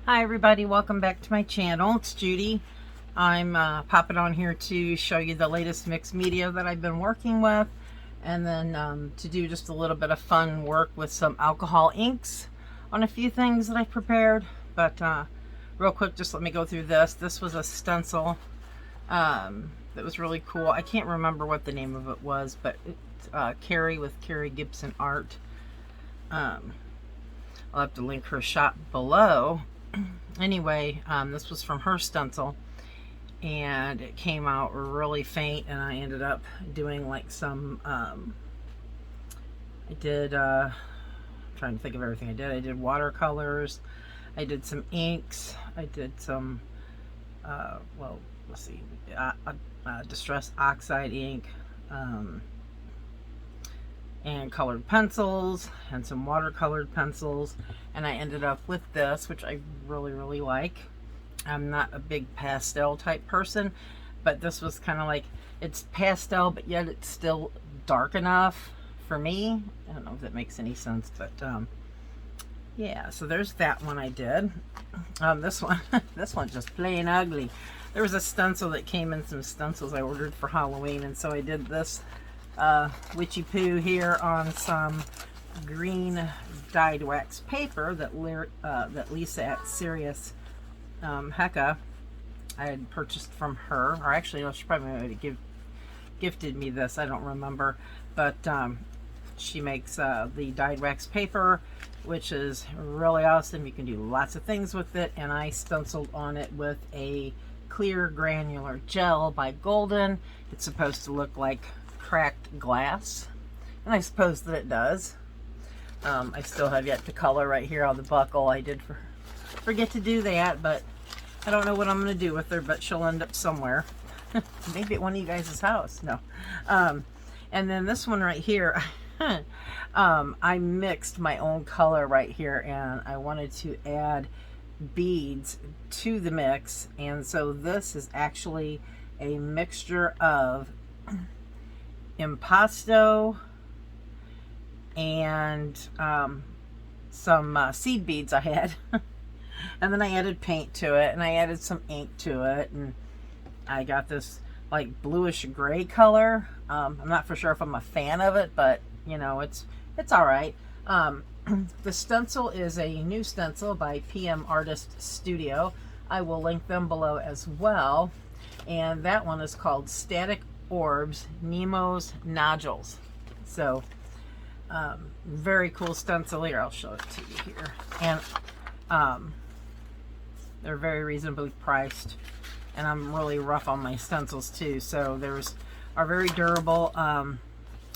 Hi everybody, welcome back to my channel. It's Judy. I'm popping on here to show you the latest mixed media that I've been working with, and then to do just a little bit of fun work with some alcohol inks on a few things that I prepared. But real quick, just let me go through this. This was a stencil that was really cool. I can't remember what the name of it was, but it's Carrie with Carrie Gibson Art. I'll have to link her shop below. Anyway, this was from her stencil, and it came out really faint, and I ended up doing like some I did trying to think of everything I did. I did watercolors, I did some inks, I did some well, let's see, distress oxide ink, and colored pencils and some watercolored pencils, and I ended up with this, which I really like. I'm not a big pastel type person, but this was kind of like, it's pastel but yet it's still dark enough for me. I don't know if that makes any sense, but yeah, so there's that one I did. This one this one's just plain ugly. There was a stencil that came in, some stencils I ordered for Halloween, and so I did this witchy poo here on some green dyed wax paper that Lisa at Serious Heka I had purchased from her, or actually no, she probably would have gifted me this, I don't remember, but she makes the dyed wax paper, which is really awesome. You can do lots of things with it, and I stenciled on it with a clear granular gel by Golden. It's supposed to look like cracked glass, and I suppose that it does. I still have yet to color right here on the buckle. I did forget to do that, but I don't know what I'm going to do with her, but she'll end up somewhere. Maybe at one of you guys' house. No. And then this one right here, I mixed my own color right here, and I wanted to add beads to the mix, and so this is actually a mixture of Impasto and some seed beads I had. And then I added paint to it, and I added some ink to it, and I got this like bluish gray color. I'm not for sure if I'm a fan of it, but you know, it's all right. The stencil is a new stencil by PM Artist Studio. I will link them below as well, and that one is called Static Orbs Nemo's Nodules. So very cool stencil here. I'll show it to you here, and they're very reasonably priced, and I'm really rough on my stencils too, so are very durable, and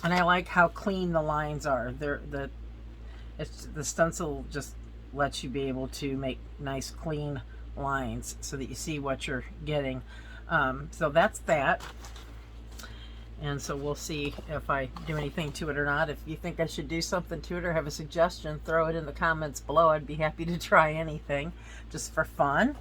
I like how clean the lines are. The stencil just lets you be able to make nice clean lines so that you see what you're getting. So that's that. And so we'll see if I do anything to it or not. If you think I should do something to it or have a suggestion, throw it in the comments below. I'd be happy to try anything just for fun.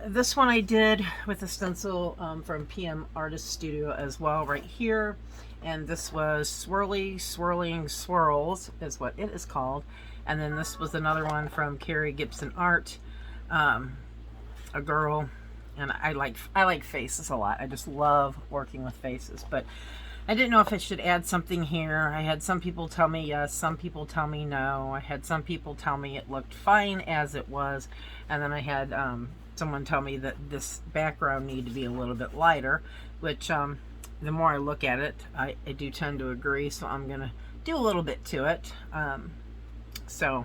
This one I did with a stencil from PM Artist Studio as well right here. And this was Swirly Swirling Swirls is what it is called. And then this was another one from Carrie Gibson Art, a girl. And I like faces a lot. I just love working with faces. But I didn't know if I should add something here. I had some people tell me yes, some people tell me no. I had some people tell me it looked fine as it was. And then I had someone tell me that this background needed to be a little bit lighter, which the more I look at it, I do tend to agree. So I'm going to do a little bit to it. So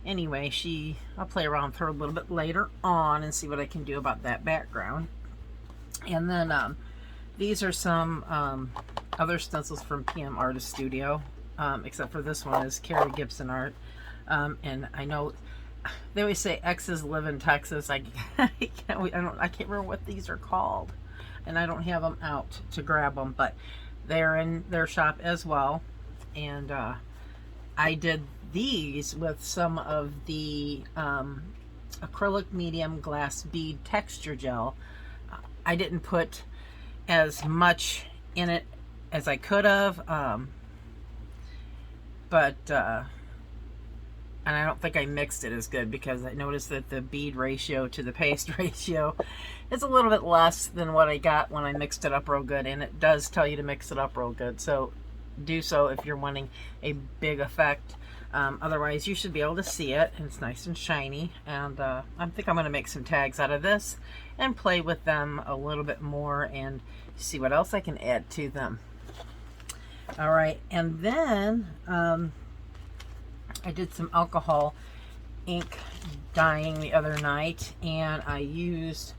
anyway, I'll play around with her a little bit later on and see what I can do about that background. And then these are some other stencils from PM Artist Studio, except for this one is Carrie Gibson Art. And I know they always say exes live in Texas. I can't remember what these are called, and I don't have them out to grab them, but they're in their shop as well. And I did these with some of the acrylic medium glass bead texture gel. I didn't put as much in it as I could have, but and I don't think I mixed it as good because I noticed that the bead ratio to the paste ratio is a little bit less than what I got when I mixed it up real good, and it does tell you to mix it up real good, so do so if you're wanting a big effect. Otherwise, you should be able to see it, and it's nice and shiny. And I think I'm going to make some tags out of this and play with them a little bit more and see what else I can add to them. All right, and then I did some alcohol ink dyeing the other night, and I used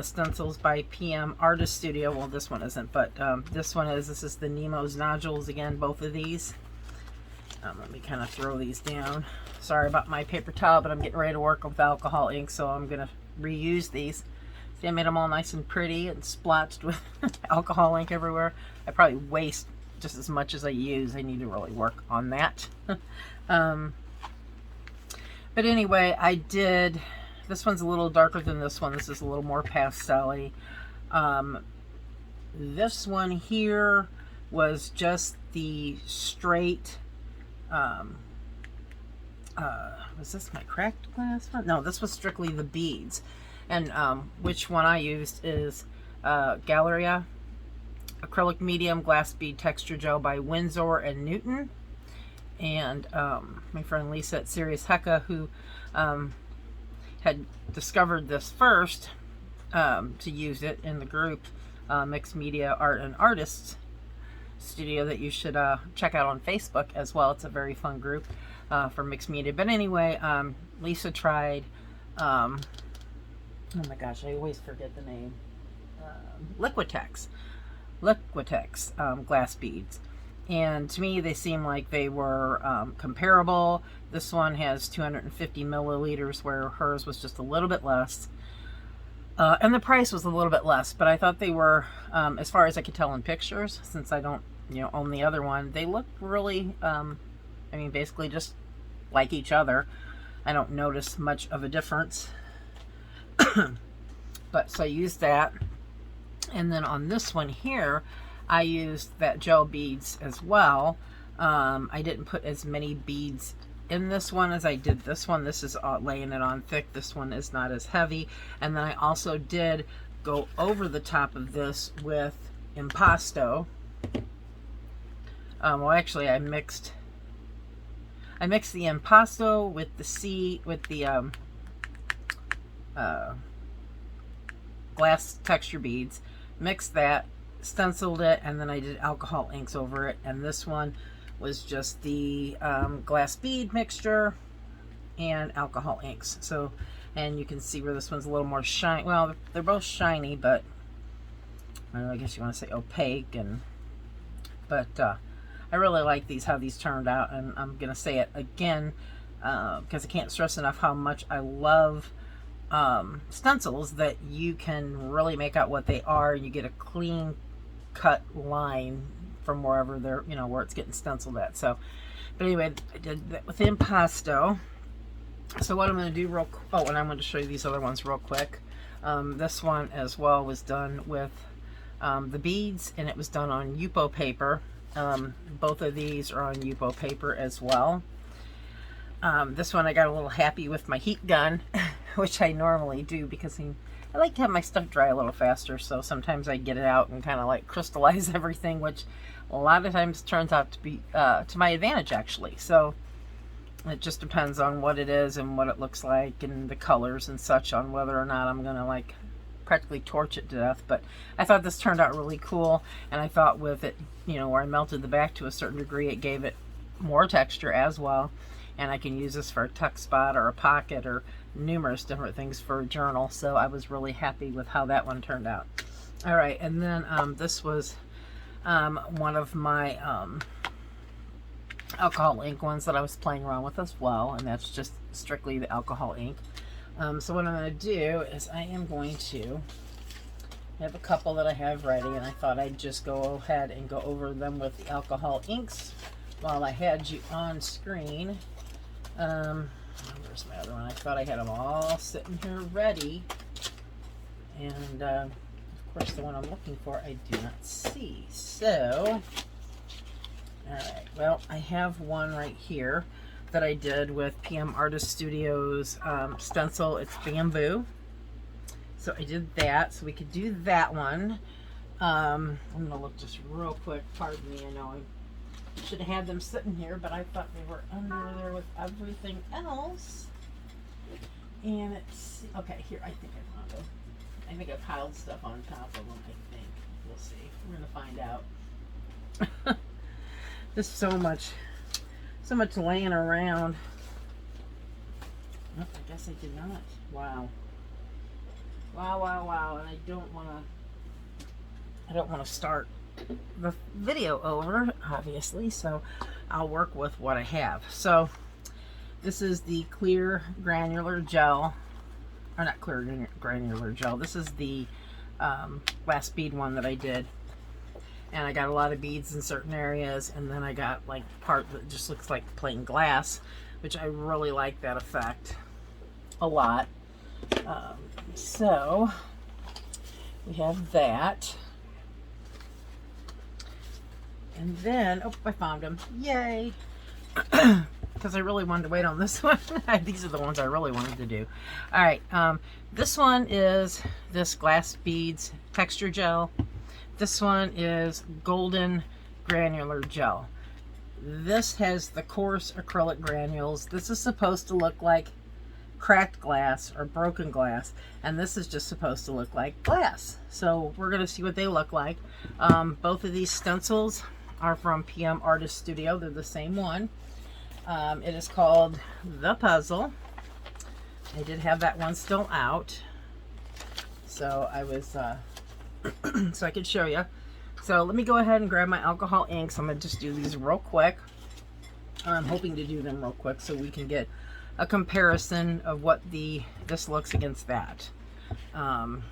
stencils by PM Artist Studio. Well, this one isn't, but this one is. This is the Nemo's Nodules again, both of these. Let me kind of throw these down. Sorry about my paper towel, but I'm getting ready to work with alcohol ink, so I'm going to reuse these. See, I made them all nice and pretty and splotched with alcohol ink everywhere. I probably waste just as much as I use. I need to really work on that. But anyway, I did, this one's a little darker than this one. This is a little more pastel-y. This one here was just the straight, was this my cracked glass one? No, this was strictly the beads. And which one I used is Galleria Acrylic Medium Glass Bead Texture Gel by Winsor and Newton. And my friend Lisa at Serious Heka, who had discovered this first to use it in the group Mixed Media Art and Artists Studio that you should check out on Facebook as well. It's a very fun group for mixed media. But anyway, Lisa tried, oh my gosh, I always forget the name, Liquitex glass beads. And to me, they seem like they were comparable. This one has 250 milliliters, where hers was just a little bit less. And the price was a little bit less, but I thought they were, as far as I could tell in pictures, since I don't, own the other one, they look really, I mean, basically just like each other. I don't notice much of a difference. But so I used that. And then on this one here, I used that gel beads as well. I didn't put as many beads in this one as I did this one. This is laying it on thick. This one is not as heavy. And then I also did go over the top of this with Impasto. Well, actually, I mixed the Impasto with the glass texture beads. Mixed that, stenciled it, and then I did alcohol inks over it. And this one was just the glass bead mixture and alcohol inks. So, and you can see where this one's a little more shiny. Well, they're both shiny, but I don't know, I guess you want to say opaque. But I really like these, how these turned out, and I'm gonna say it again because I can't stress enough how much I love stencils, that you can really make out what they are. You get a clean cut line from wherever they're, where it's getting stenciled at. So, but anyway, I did that with Impasto. So what I'm going to do and I'm going to show you these other ones real quick. This one as well was done with the beads, and it was done on Yupo paper. Both of these are on Yupo paper as well. This one I got a little happy with my heat gun, which I normally do because I like to have my stuff dry a little faster, so sometimes I get it out and kind of like crystallize everything, which a lot of times turns out to be to my advantage, actually. So it just depends on what it is and what it looks like and the colors and such, on whether or not I'm gonna like practically torch it to death. But I thought this turned out really cool, and I thought with it, where I melted the back to a certain degree, it gave it more texture as well. And I can use this for a tuck spot or a pocket or numerous different things for a journal. So I was really happy with how that one turned out. All right, and then this was one of my alcohol ink ones that I was playing around with as well, and that's just strictly the alcohol ink. So what I'm going to do is I am going to have a couple that I have ready, and I thought I'd just go ahead and go over them with the alcohol inks while I had you on screen. Where's my other one? I thought I had them all sitting here ready, and of course the one I'm looking for I do not see. So, alright, well, I have one right here. that I did with PM Artist Studios stencil. It's bamboo. So I did that, so we could do that one. I'm going to look just real quick. Pardon me, I know I should have had them sitting here, but I thought they were under there with everything else. And it's, okay, here, I think I found them. I think I piled stuff on top of them, I think. We'll see. We're going to find out. There's so much laying around. Oh, I guess I did not. Wow. Wow. And I don't want to start the video over, obviously, so I'll work with what I have. So this is the clear granular gel, or not clear granular gel. This is the last bead one that I did, and I got a lot of beads in certain areas, and then I got like part that just looks like plain glass, which I really like that effect a lot. So we have that. And then, oh, I found them. Yay! Because I really wanted to wait on this one. These are the ones I really wanted to do. All right, this one is this glass beads texture gel. This one is golden granular gel. This has the coarse acrylic granules. This is supposed to look like cracked glass or broken glass, and this is just supposed to look like glass. So we're going to see what they look like. Both of these stencils are from PM Artist Studio. They're the same one. It is called The Puzzle. I did have that one still out, so I was so I could show you. So let me go ahead and grab my alcohol inks. I'm going to just do these real quick. I'm hoping to do them real quick so we can get a comparison of what this looks against that. And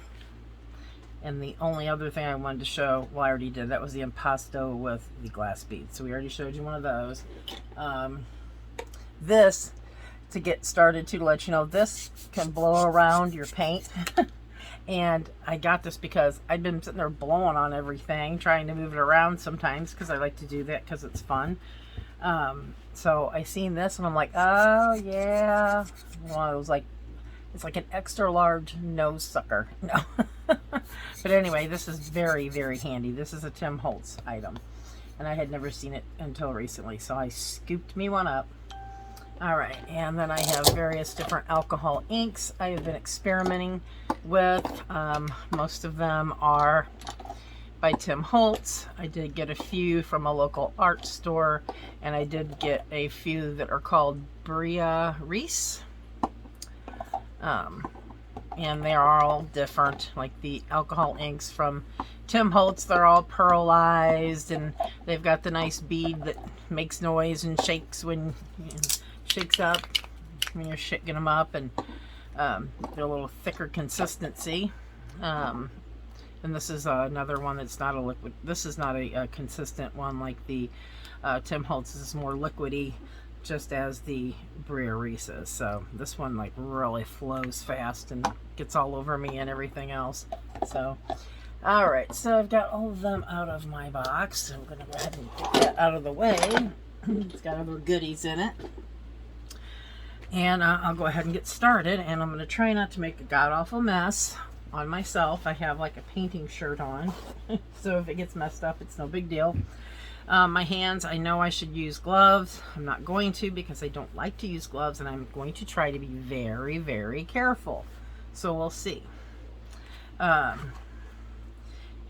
the only other thing I wanted to show, well, I already did, that was the impasto with the glass beads. So we already showed you one of those. This, to get started, to let you know, this can blow around your paint. And I got this because I'd been sitting there blowing on everything, trying to move it around sometimes, because I like to do that because it's fun. So I seen this and I'm like, oh yeah. Well, it was like, it's like an extra large nose sucker. No. But anyway, this is very, very handy. This is a Tim Holtz item, and I had never seen it until recently, so I scooped me one up. All right, and then I have various different alcohol inks I have been experimenting with. Most of them are by Tim Holtz. I did get a few from a local art store, and I did get a few that are called Bria Reese. And they are all different. Like the alcohol inks from Tim Holtz, they're all pearlized, and they've got the nice bead that makes noise and shakes when shakes up when you're shaking them up, and they're a little thicker consistency. And this is another one that's not a liquid. This is not a consistent one like the Tim Holtz. This is more liquidy, just as the Bria Reese's. So this one like really flows fast and gets all over me and everything else. So all right, so I've got all of them out of my box, so I'm gonna go ahead and get that out of the way. It's got other goodies in it, and I'll go ahead and get started. And I'm gonna try not to make a god-awful mess on myself. I have like a painting shirt on, so if it gets messed up, it's no big deal. My hands, I know I should use gloves. I'm not going to, because I don't like to use gloves, and I'm going to try to be very, very careful. So we'll see.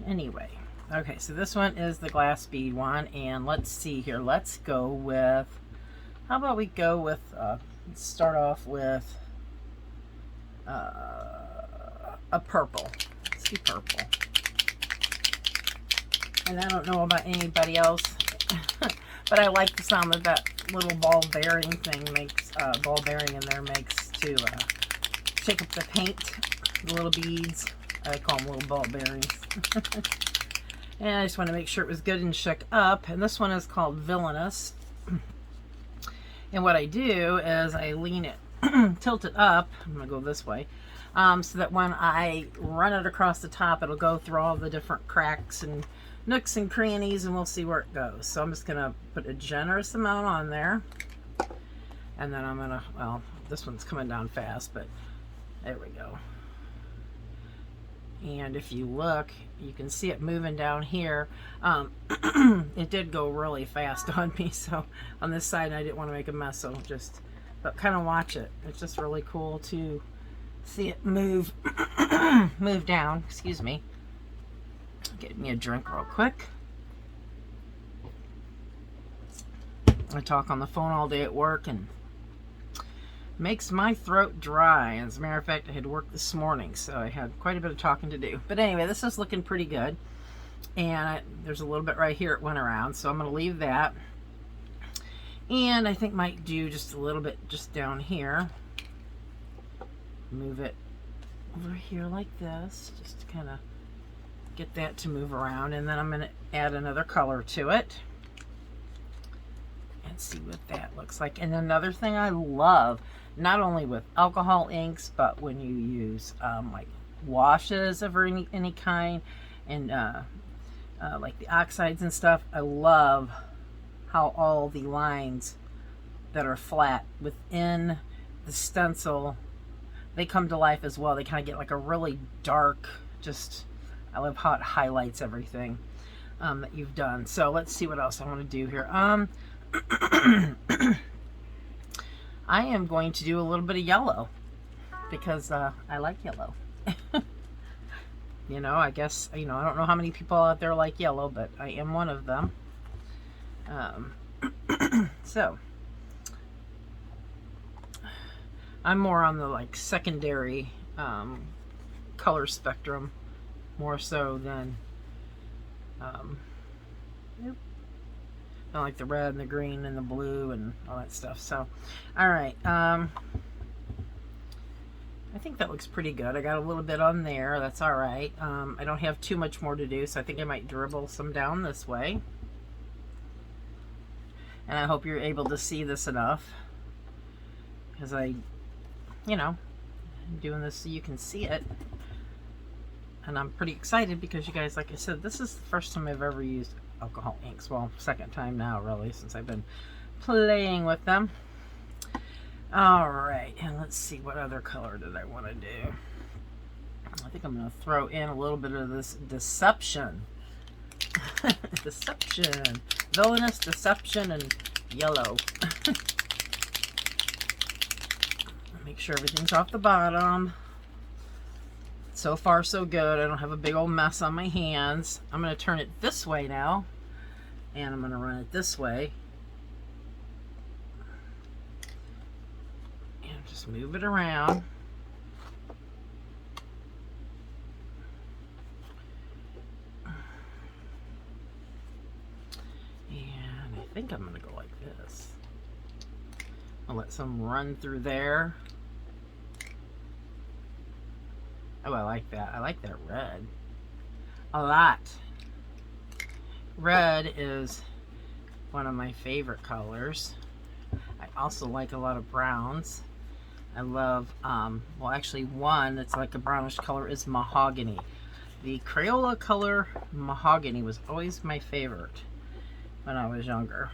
Anyway, okay, so this one is the glass bead one, and let's see here. Let's go with, how about we go with, let's start off with a purple. Let's do purple. And I don't know about anybody else, but I like the sound that that little ball bearing thing makes, ball bearing in there makes to shake up the paint, the little beads. I call them little ball bearings. And I just want to make sure it was good and shook up. And this one is called Villainous. And what I do is I lean it, tilt it up. I'm going to go this way. So that when I run it across the top, it'll go through all the different cracks and nooks and crannies, and we'll see where it goes. So I'm just going to put a generous amount on there. And then I'm gonna, well, this one's coming down fast, but there we go. And if you look, you can see it moving down here. It did go really fast on me, so on this side I didn't want to make a mess, so just, but kind of watch it. It's just really cool to see it move, move down. Excuse me. Get me a drink real quick. I talk on the phone all day at work and makes my throat dry. As a matter of fact, I had work this morning, so I had quite a bit of talking to do. But anyway, this is looking pretty good. And there's a little bit right here it went around, so I'm going to leave that. And I think might do just a little bit just down here. Move it over here like this, just to kind of get that to move around. And then I'm going to add another color to it. And see what that looks like. And another thing I love, not only with alcohol inks, but when you use like washes of any kind, and like the oxides and stuff, I love how all the lines that are flat within the stencil, they come to life as well. They kind of get like a really dark, just, I love how it highlights everything that you've done. So let's see what else I want to do here. I am going to do a little bit of yellow because I like yellow. You know, I guess, you know, I don't know how many people out there like yellow, but I am one of them. So I'm more on the like secondary color spectrum, more so than I like the red and the green and the blue and all that stuff. So, all right. I think that looks pretty good. I got a little bit on there. That's all right. I don't have too much more to do, so I think I might dribble some down this way. And I hope you're able to see this enough, because I'm doing this so you can see it. And I'm pretty excited because you guys, like I said, this is the first time I've ever used alcohol inks. Well, second time now, really, since I've been playing with them. All right, and let's see, what other color did I want to do? I think I'm going to throw in a little bit of this deception. Deception. Villainous deception and yellow. Make sure everything's off the bottom. So far, so good. I don't have a big old mess on my hands. I'm going to turn it this way now, and I'm going to run it this way. And just move it around. And I think I'm going to go like this. I'll let some run through there. Oh, I like that. I like that red a lot. Red is one of my favorite colors. I also like a lot of browns. I love, well, actually one that's like a brownish color is Mahogany. The Crayola color Mahogany was always my favorite when I was younger.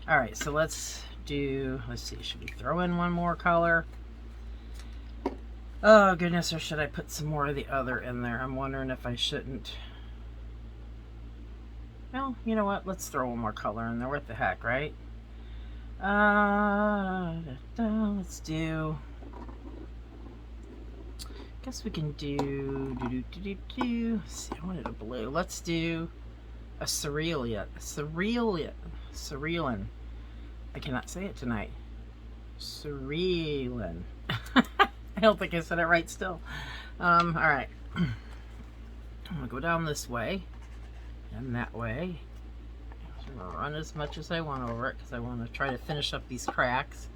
All right, so let's see, should we throw in one more color? Oh goodness, or should I put some more of the other in there? I'm wondering if I shouldn't. Well, you know what? Let's throw one more color in there. What the heck, right? Let's do. Guess we can do. See, I wanted a blue. Let's do a cerulean. Cerulean. I cannot say it tonight. Cerulean. I don't think I said it right still. All right. I'm going to go down this way and that way. I'm going to run as much as I want over it because I want to try to finish up these cracks.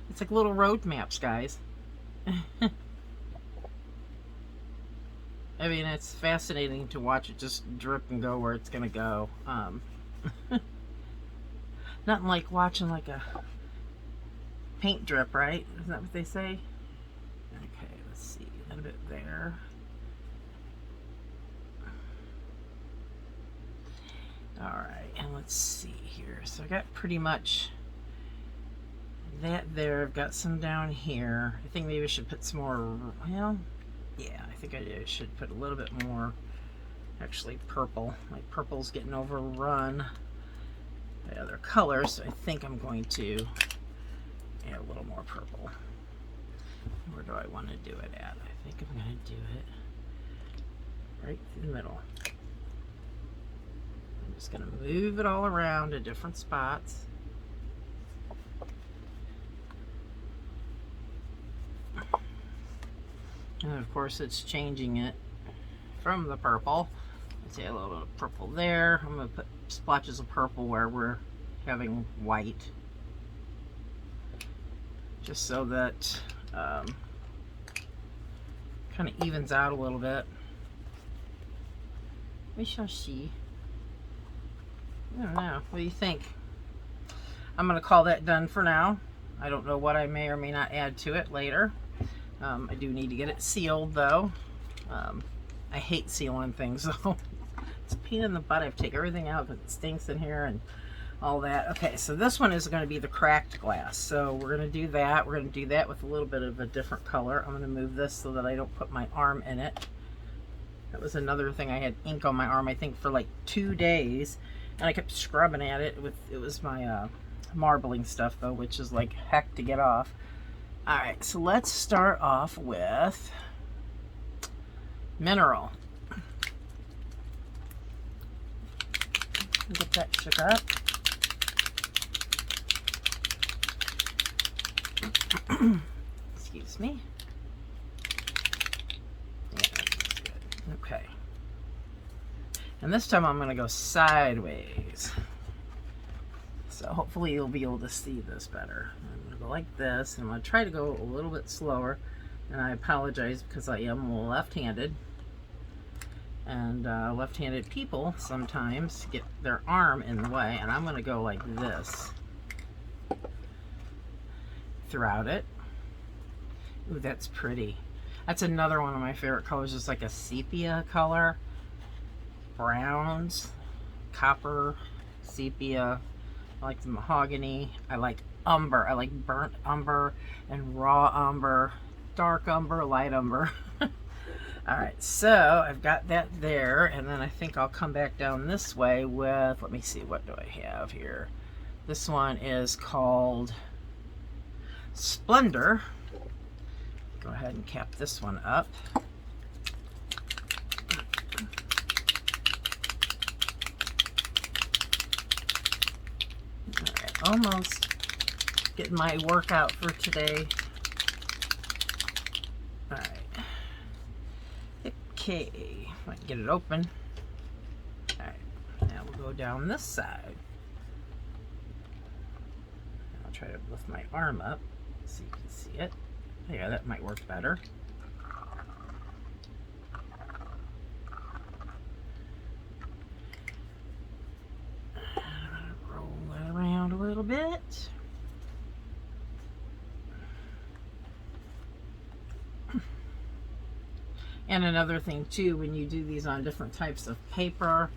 It's like little road maps, guys. I mean, it's fascinating to watch it just drip and go where it's going to go. Nothing like watching like a paint drip, right? Isn't that what they say? Okay, let's see. A little bit there. All right, and let's see here. So I got pretty much that there. I've got some down here. I think maybe I should put some more, well, yeah, I think I should put a little bit more, actually purple. Like purple's getting overrun by other colors, so I think I'm going to add a little more purple. Where do I want to do it at? I think I'm going to do it right through the middle. I'm just going to move it all around to different spots. And of course it's changing it from the purple. Let's say a little bit of purple there. I'm going to put splotches of purple where we're having white. Just so that kind of evens out a little bit. We shall see. I don't know. What do you think? I'm going to call that done for now. I don't know what I may or may not add to it later. I do need to get it sealed though. I hate sealing things though. It's a pain in the butt. I have to take everything out because it stinks in here and all that. Okay, so this one is going to be the cracked glass. So we're going to do that. We're going to do that with a little bit of a different color. I'm going to move this so that I don't put my arm in it. That was another thing. I had ink on my arm, I think, for like 2 days. And I kept scrubbing at it. It was my marbling stuff, though, which is like heck to get off. All right, so let's start off with mineral. Get that shook up. Excuse me. Yeah, that's good. Okay. And this time I'm going to go sideways. So hopefully you'll be able to see this better. I'm going to go like this, and I'm going to try to go a little bit slower. And I apologize because I am left-handed. And left-handed people sometimes get their arm in the way, and I'm going to go like this throughout it. Ooh, that's pretty. That's another one of my favorite colors, just like a sepia color. Browns, copper, sepia. I like the mahogany. I like umber. I like burnt umber and raw umber, dark umber, light umber. All right, so I've got that there, and then I think I'll come back down this way with, let me see, what do I have here? This one is called Splendor. Go ahead and cap this one up. All right, almost getting my workout for today. All right. Okay, if I can get it open. All right, now we'll go down this side. I'll try to lift my arm up so you can see it. Yeah, that might work better. I'm gonna roll that around a little bit. And another thing too, when you do these on different types of paper,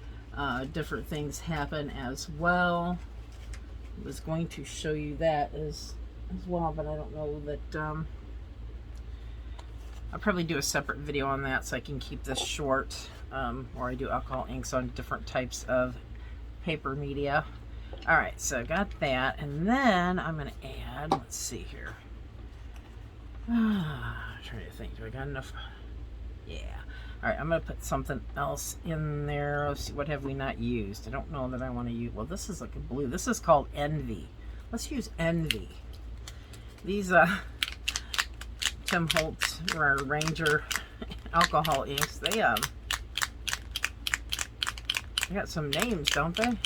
different things happen as well. I was going to show you that as well, but I don't know that, I'll probably do a separate video on that so I can keep this short, where I do alcohol inks on different types of paper media. All right, so I've got that, and then I'm going to add, let's see here. I'm trying to think, do I got enough? Yeah. All right, I'm going to put something else in there. Let's see, what have we not used? I don't know that I want to use, well, this is like a blue. This is called Envy. Let's use Envy. These Tim Holtz Ranger alcohol inks, they got some names, don't they? I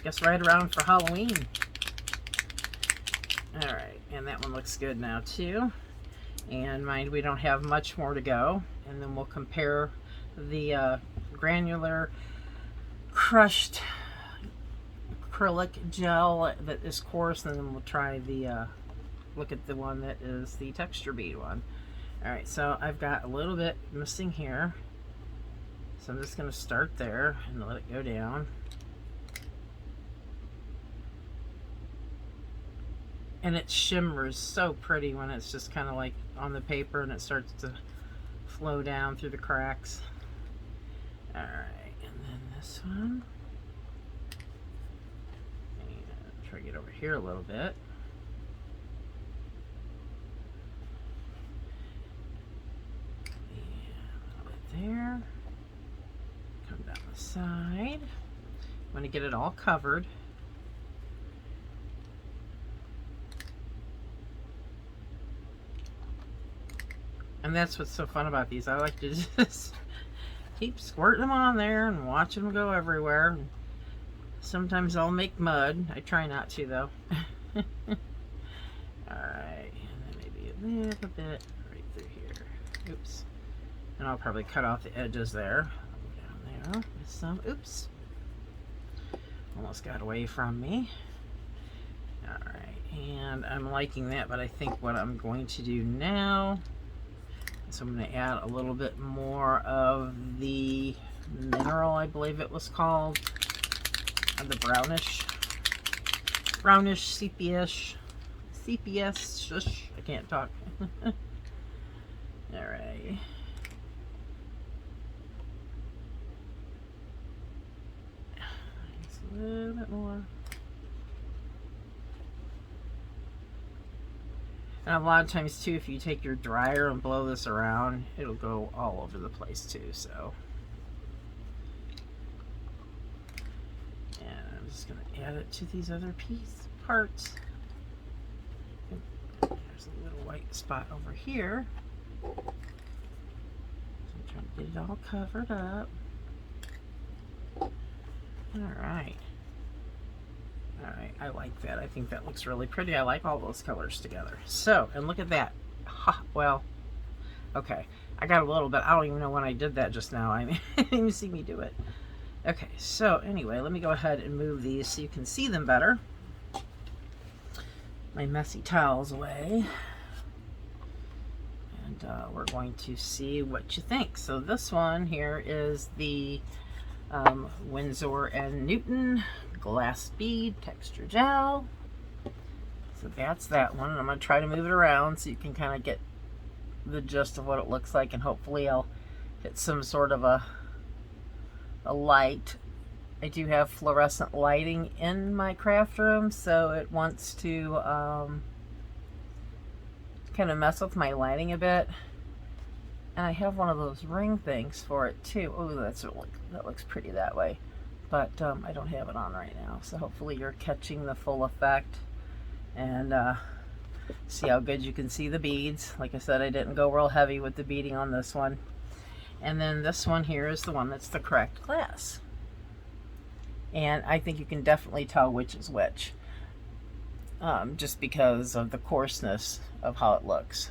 guess right around for Halloween. All right, and that one looks good now too. And mind, we don't have much more to go. And then we'll compare the granular crushed acrylic gel that is coarse, and then we'll try the look at the one that is the texture bead one. All right, so I've got a little bit missing here, so I'm just going to start there and let it go down. And it shimmers so pretty when it's just kind of like on the paper and it starts to flow down through the cracks. Alright, and then this one. And try to get over here a little bit. There. Come down the side. I'm going to get it all covered. And that's what's so fun about these. I like to just keep squirting them on there and watching them go everywhere. Sometimes I'll make mud. I try not to, though. Alright, and then maybe a little bit right through here. Oops. And I'll probably cut off the edges there. Down there with some. Oops. Almost got away from me. Alright, and I'm liking that, but I think what I'm going to do now is I'm going to add a little bit more of the mineral, I believe it was called. The brownish, sepia-ish. Shush, I can't talk. Alright. A little bit more. And a lot of times too, if you take your dryer and blow this around, it'll go all over the place too. So, and I'm just going to add it to these other parts. There's a little white spot over here. So I'm trying to get it all covered up. Alright. Alright, I like that. I think that looks really pretty. I like all those colors together. So, and look at that. Ha, well, okay. I got a little bit. I don't even know when I did that just now. I mean, you didn't see me do it. Okay, so anyway, let me go ahead and move these so you can see them better. My messy towels away. And we're going to see what you think. So this one here is the Winsor and Newton glass bead texture gel. So that's that one. I'm going to try to move it around so you can kind of get the gist of what it looks like, and hopefully I'll get some sort of a light. I do have fluorescent lighting in my craft room, so it wants to kind of mess with my lighting a bit. And I have one of those ring things for it too. Oh, that looks pretty that way. But I don't have it on right now. So hopefully you're catching the full effect. And see how good you can see the beads. Like I said, I didn't go real heavy with the beading on this one. And then this one here is the one that's the correct glass. And I think you can definitely tell which is which. Just because of the coarseness of how it looks.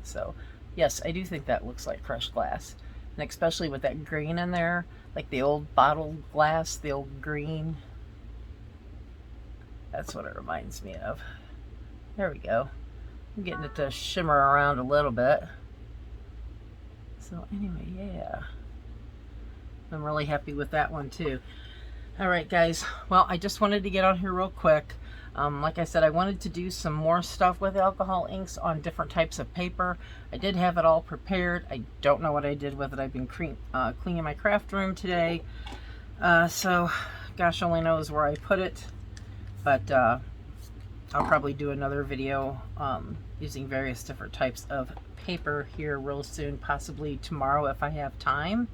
So yes, I do think that looks like crushed glass. And especially with that green in there, like the old bottled glass, the old green. That's what it reminds me of. There we go. I'm getting it to shimmer around a little bit. So anyway, yeah. I'm really happy with that one too. Alright guys, well, I just wanted to get on here real quick. Like I said, I wanted to do some more stuff with alcohol inks on different types of paper. I did have it all prepared. I don't know what I did with it. I've been cleaning my craft room today. So, gosh only knows where I put it. But I'll probably do another video using various different types of paper here real soon, possibly tomorrow if I have time.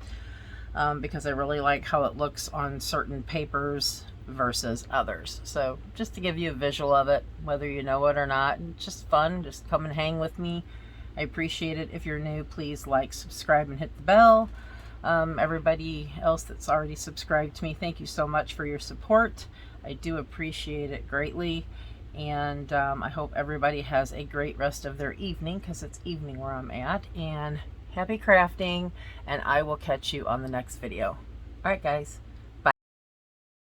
Because I really like how it looks on certain papers versus others. So just to give you a visual of it, whether you know it or not, it's just fun. Just come and hang with me. I appreciate it. If you're new, please like, subscribe, and hit the bell. Everybody else that's already subscribed to me, thank you so much for your support. I do appreciate it greatly. And I hope everybody has a great rest of their evening, because it's evening where I'm at. And happy crafting, and I will catch you on the next video. Alright guys.